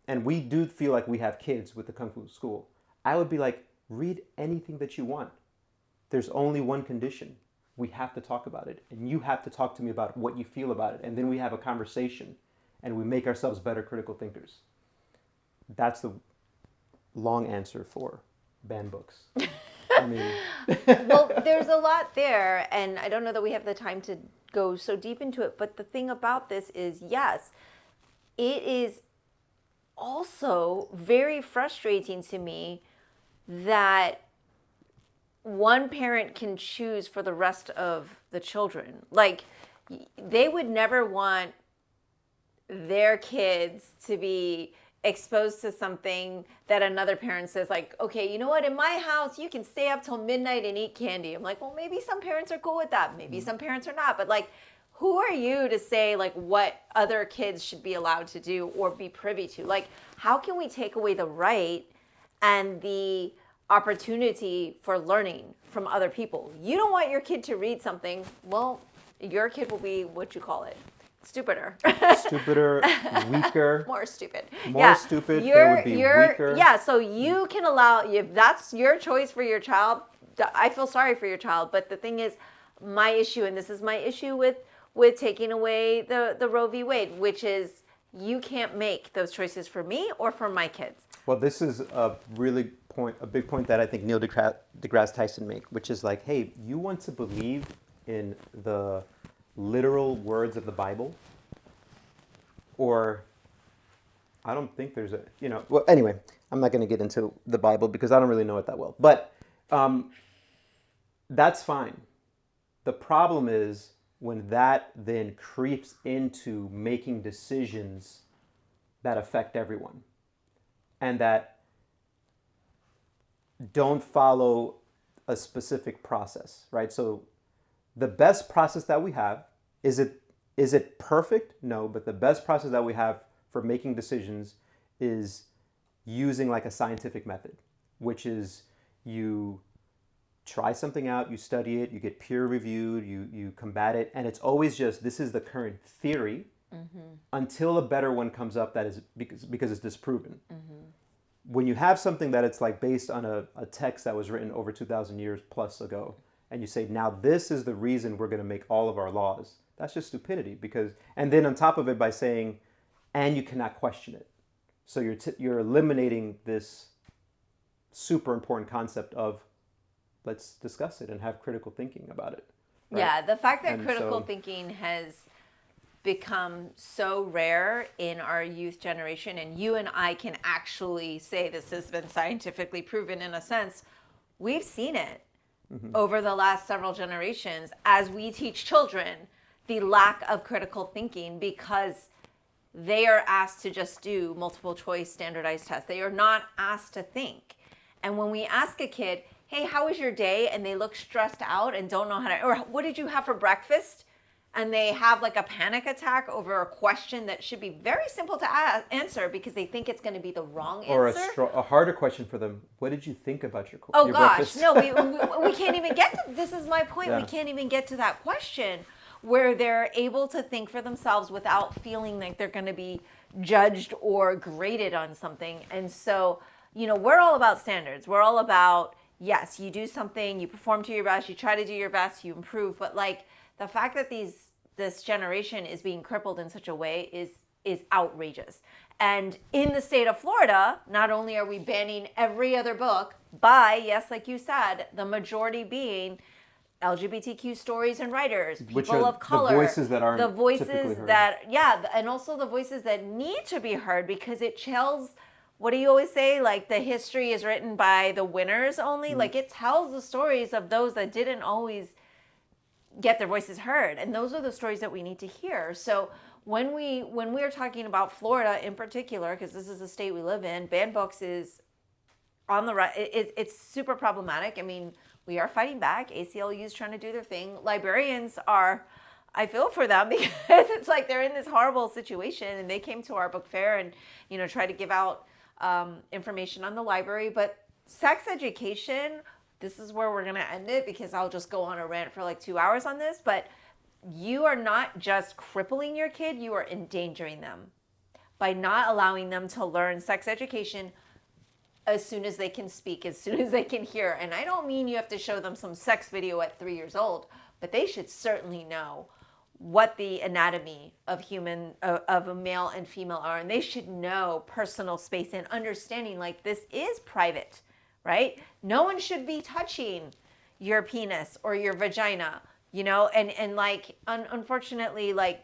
and we do feel like we have kids with the Kung Fu school, I would be like, read anything that you want. There's only one condition. We have to talk about it. And you have to talk to me about what you feel about it. And then we have a conversation and we make ourselves better critical thinkers. That's the long answer for ban books. I mean, well, there's a lot there, and I don't know that we have the time to go so deep into it. But the thing about this is, yes, it is also very frustrating to me that one parent can choose for the rest of the children. Like, they would never want their kids to be exposed to something that another parent says, like, okay, you know what, in my house you can stay up till midnight and eat candy. I'm like, well, maybe some parents are cool with that, maybe some parents are not, but like, who are you to say like what other kids should be allowed to do or be privy to? Like, how can we take away the right and the opportunity for learning from other people? You don't want your kid to read something, well, your kid will be, what you call it, stupider. Stupider, weaker. More stupid. More stupid, they would be weaker. Yeah, so you can allow, if that's your choice for your child, I feel sorry for your child. But the thing is, my issue, and this is my issue with taking away the Roe v. Wade, which is you can't make those choices for me or for my kids. Well, this is a big point that I think Neil deGrasse Tyson made, which is like, hey, you want to believe in the literal words of the Bible, or I don't think there's well, anyway, I'm not going to get into the Bible because I don't really know it that well, but that's fine. The problem is when that then creeps into making decisions that affect everyone and that don't follow a specific process, right? So the best process that we have, is it perfect? No, but the best process that we have for making decisions is using like a scientific method, which is you try something out, you study it, you get peer reviewed, you combat it, and it's always just, this is the current theory until a better one comes up that is because it's disproven. When you have something that it's like based on a text that was written over 2,000 years plus ago, and you say, now this is the reason we're going to make all of our laws, that's just stupidity. And then on top of it by saying, and you cannot question it. So you're eliminating this super important concept of, let's discuss it and have critical thinking about it. Right? Yeah, the fact that critical thinking has become so rare in our youth generation, and you and I can actually say this has been scientifically proven in a sense, we've seen it over the last several generations as we teach children the lack of critical thinking because they are asked to just do multiple choice standardized tests. They are not asked to think. And when we ask a kid, hey, how was your day? And they look stressed out and don't know how to, or what did you have for breakfast? And they have like a panic attack over a question that should be very simple to answer because they think it's going to be the wrong answer. Or a harder question for them. What did you think about your breakfast? Oh gosh, no, we can't even get to, this is my point. Yeah. We can't even get to that question where they're able to think for themselves without feeling like they're going to be judged or graded on something. And so, we're all about standards. We're all about, yes, you do something, you perform to your best, you try to do your best, you improve, but like the fact that this generation is being crippled in such a way is outrageous. And in the state of Florida, not only are we banning every other book by, yes, like you said, the majority being LGBTQ stories and writers, people of color, the voices that aren't the voices typically heard. that, yeah, and also the voices that need to be heard because it tells, what do you always say? Like the history is written by the winners only. Like it tells the stories of those that didn't always get their voices heard, and those are the stories that we need to hear. So when we are talking about Florida in particular, because this is the state we live in, banned books is on the right. It's super problematic. I mean, we are fighting back. ACLU is trying to do their thing. Librarians are, I feel for them because it's like they're in this horrible situation, and they came to our book fair and try to give out information on the library. But sex education, this is where we're going to end it because I'll just go on a rant for like 2 hours on this. But you are not just crippling your kid, you are endangering them by not allowing them to learn sex education as soon as they can speak, as soon as they can hear. And I don't mean you have to show them some sex video at 3 years old, but they should certainly know what the anatomy of a male and female are. And they should know personal space and understanding like this is private. Right? No one should be touching your penis or your vagina, and like, unfortunately, like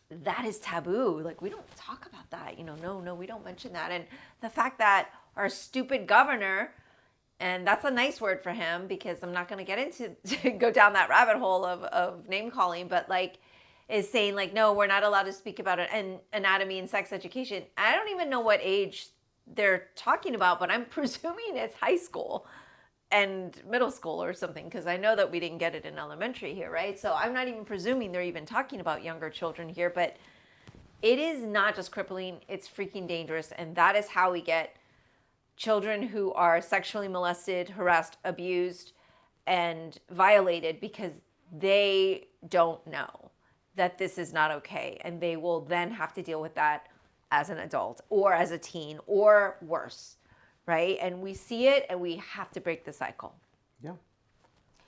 that is taboo. Like we don't talk about that, no, we don't mention that. And the fact that our stupid governor And that's a nice word for him, because I'm not going to get into to go down that rabbit hole of name calling, but like is saying like, no, we're not allowed to speak about it and anatomy and sex education. I don't even know what age they're talking about, but I'm presuming it's high school and middle school or something, because I know that we didn't get it in elementary here, right? So I'm not even presuming they're even talking about younger children here, but it is not just crippling, it's freaking dangerous. And that is how we get children who are sexually molested, harassed, abused, and violated, because they don't know that this is not okay. And they will then have to deal with that as an adult or as a teen or worse, right? And we see it and we have to break the cycle. Yeah,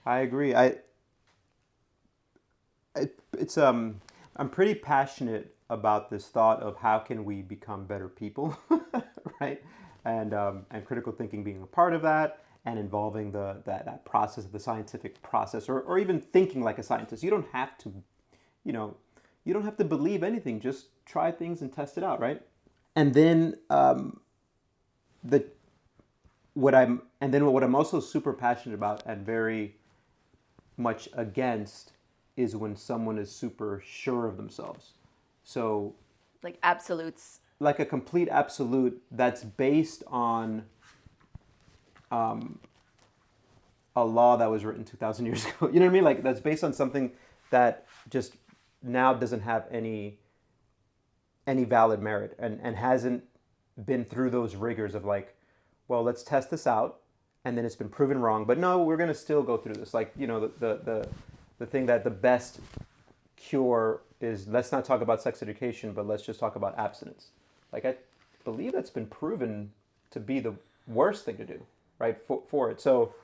I agree. I'm pretty passionate about this thought of how can we become better people, right? And critical thinking being a part of that, and involving that process of the scientific process, or even thinking like a scientist. You don't have to, you don't have to believe anything. Just try things and test it out, right? And then what I'm also super passionate about and very much against is when someone is super sure of themselves. So like absolutes, like a complete absolute that's based on a law that was written 2,000 years ago. You know what I mean? Like that's based on something that just now doesn't have any valid merit, and hasn't been through those rigors of like, well, let's test this out, and then it's been proven wrong, but no, we're going to still go through this. Like, the thing that the best cure is, let's not talk about sex education, but let's just talk about abstinence. Like, I believe that's been proven to be the worst thing to do, right, for it. So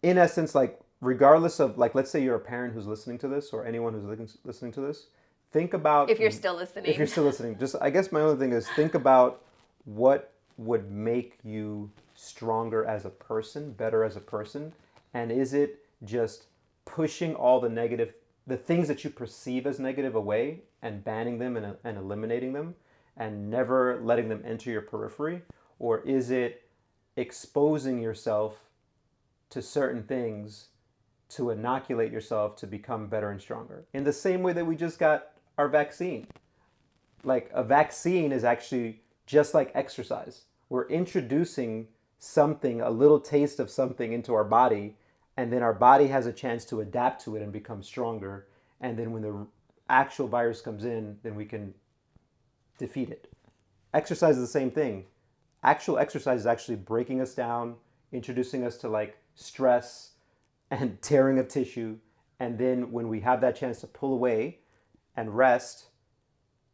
in essence, like, regardless of, like, let's say you're a parent who's listening to this, or anyone who's listening to this, think about... If you're still listening. Just, I guess my only thing is, think about what would make you stronger as a person, better as a person, and is it just pushing all the things that you perceive as negative away, and banning them and eliminating them, and never letting them enter your periphery? Or is it exposing yourself to certain things to inoculate yourself to become better and stronger? In the same way that we just got our vaccine. Like, a vaccine is actually just like exercise. We're introducing something, a little taste of something into our body, and then our body has a chance to adapt to it and become stronger. And then when the actual virus comes in, then we can defeat it. Exercise is the same thing. Actual exercise is actually breaking us down, introducing us to like stress and tearing of tissue. And then when we have that chance to pull away and rest,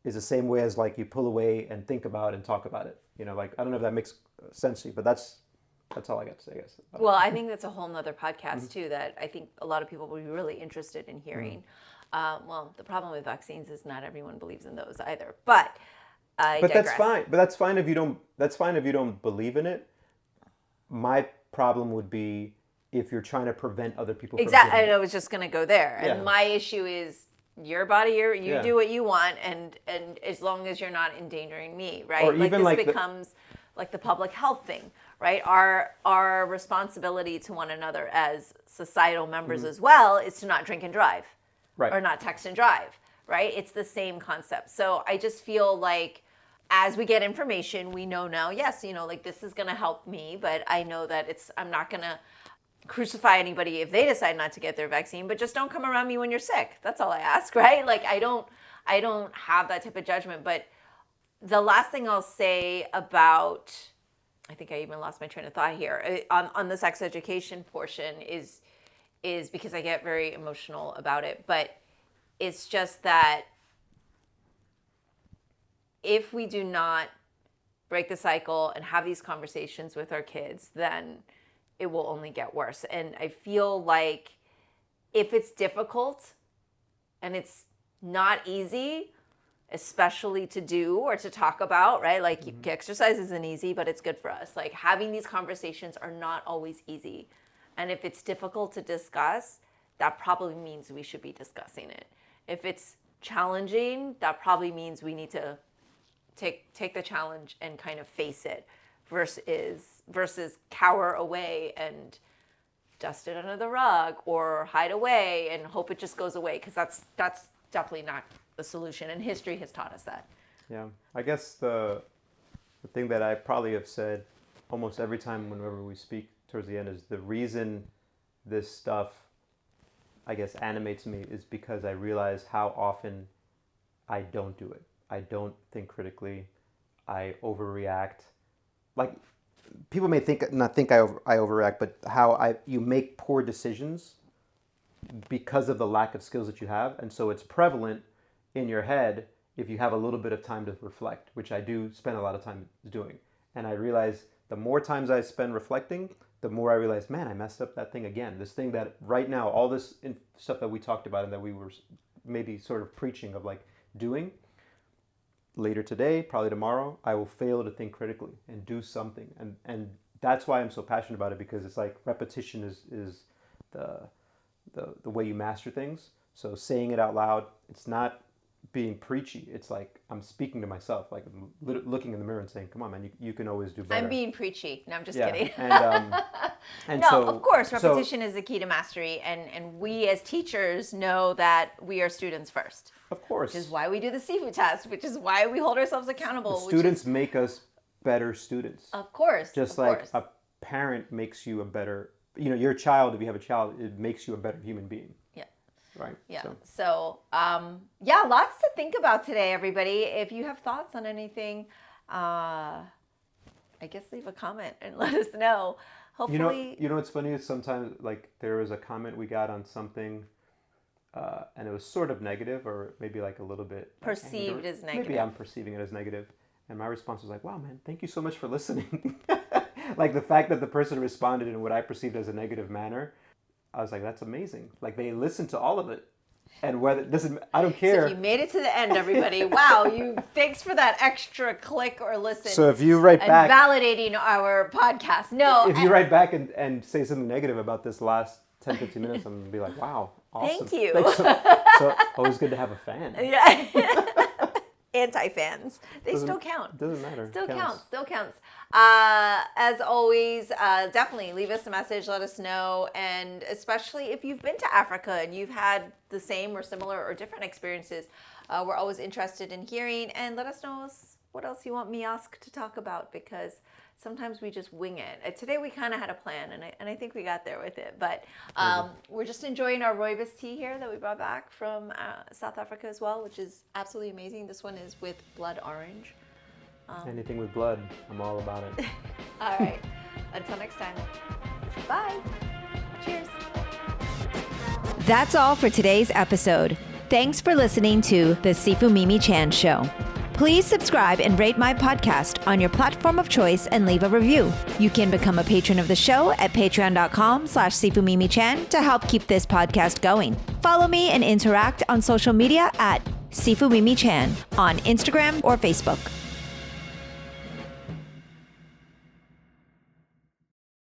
is the same way as like you pull away and think about and talk about it. Like, I don't know if that makes sense to you, but that's all I got to say, I guess. Well, I think that's a whole nother podcast too, that I think a lot of people will be really interested in hearing. Well, the problem with vaccines is not everyone believes in those either, but I digress. That's fine. But that's fine if you don't. That's fine if you don't believe in it. My problem would be if you're trying to prevent other people. Exactly. From I was just going to go there, and my issue is your body. You do what you want, and as long as you're not endangering me, right? Or like even this like becomes like the public health thing, right? Our responsibility to one another as societal members as well is to not drink and drive, right, or not text and drive, right? It's the same concept. So I just feel like, as we get information, we know now, yes, like this is going to help me, but I know that I'm not going to crucify anybody if they decide not to get their vaccine, but just don't come around me when you're sick. That's all I ask, right? Like, I don't have that type of judgment. But the last thing I'll say about, I think I even lost my train of thought here, on the sex education portion is because I get very emotional about it, but it's just that if we do not break the cycle and have these conversations with our kids, then it will only get worse. And I feel like if it's difficult and it's not easy, especially to do or to talk about, right? Like, exercise isn't easy, but it's good for us. Like, having these conversations are not always easy. And if it's difficult to discuss, that probably means we should be discussing it. If it's challenging, that probably means we need to take the challenge and kind of face it, versus cower away and dust it under the rug or hide away and hope it just goes away, because that's definitely not the solution, and history has taught us that. Yeah, I guess the thing that I probably have said almost every time whenever we speak towards the end is the reason this stuff, I guess, animates me is because I realize how often I don't do it. I don't think critically. I overreact. Like, people may not think I overreact, but how you make poor decisions because of the lack of skills that you have. And so it's prevalent in your head if you have a little bit of time to reflect, which I do spend a lot of time doing. And I realize the more times I spend reflecting, the more I realize, man, I messed up that thing again. This thing that right now, all this stuff that we talked about and that we were maybe sort of preaching of like doing, later today, probably tomorrow, I will fail to think critically and do something. And that's why I'm so passionate about it, because it's like repetition is the way you master things. So saying it out loud, it's not being preachy. It's like I'm speaking to myself, like looking in the mirror and saying, come on, man, you can always do better. I'm being preachy. No, I'm just kidding. And no, so, of course, repetition is the key to mastery. And we as teachers know that we are students first. Of course. Which is why we do the Sifu test, which is why we hold ourselves accountable. Students make us better students. Of course. Just like a parent makes you a better, your child, if you have a child, it makes you a better human being. Yeah. Right. Yeah. So lots to think about today, everybody. If you have thoughts on anything, I guess leave a comment and let us know. Hopefully. You know what's funny is sometimes, like, there was a comment we got on something, and it was sort of negative, or maybe like a little bit perceived as negative. Maybe I'm perceiving it as negative. And my response was like, wow, man, thank you so much for listening. Like, the fact that the person responded in what I perceived as a negative manner, I was like, that's amazing. Like, they listened to all of it. And whether I don't care. So if you made it to the end, everybody, wow, thanks for that extra click or listen. So if you write back. Validating our podcast. No. If you write back and say something negative about this last 10, 15 minutes, I'm going to be like, wow, awesome. Thank you. So always good to have a fan. Yeah. Anti-fans. They still count. Doesn't matter. Still counts. As always, definitely leave us a message. Let us know. And especially if you've been to Africa and you've had the same or similar or different experiences, we're always interested in hearing. And let us know what else you want MiOsc to talk about, because sometimes we just wing it. Today we kind of had a plan, and I think we got there with it. But we're just enjoying our rooibos tea here that we brought back from South Africa as well, which is absolutely amazing. This one is with blood orange. Anything with blood, I'm all about it. All right. Until next time. Bye. Cheers. That's all for today's episode. Thanks for listening to the Sifu Mimi Chan Show. Please subscribe and rate my podcast on your platform of choice and leave a review. You can become a patron of the show at patreon.com/SifuMimiChan to help keep this podcast going. Follow me and interact on social media at Sifu Mimi Chan on Instagram or Facebook.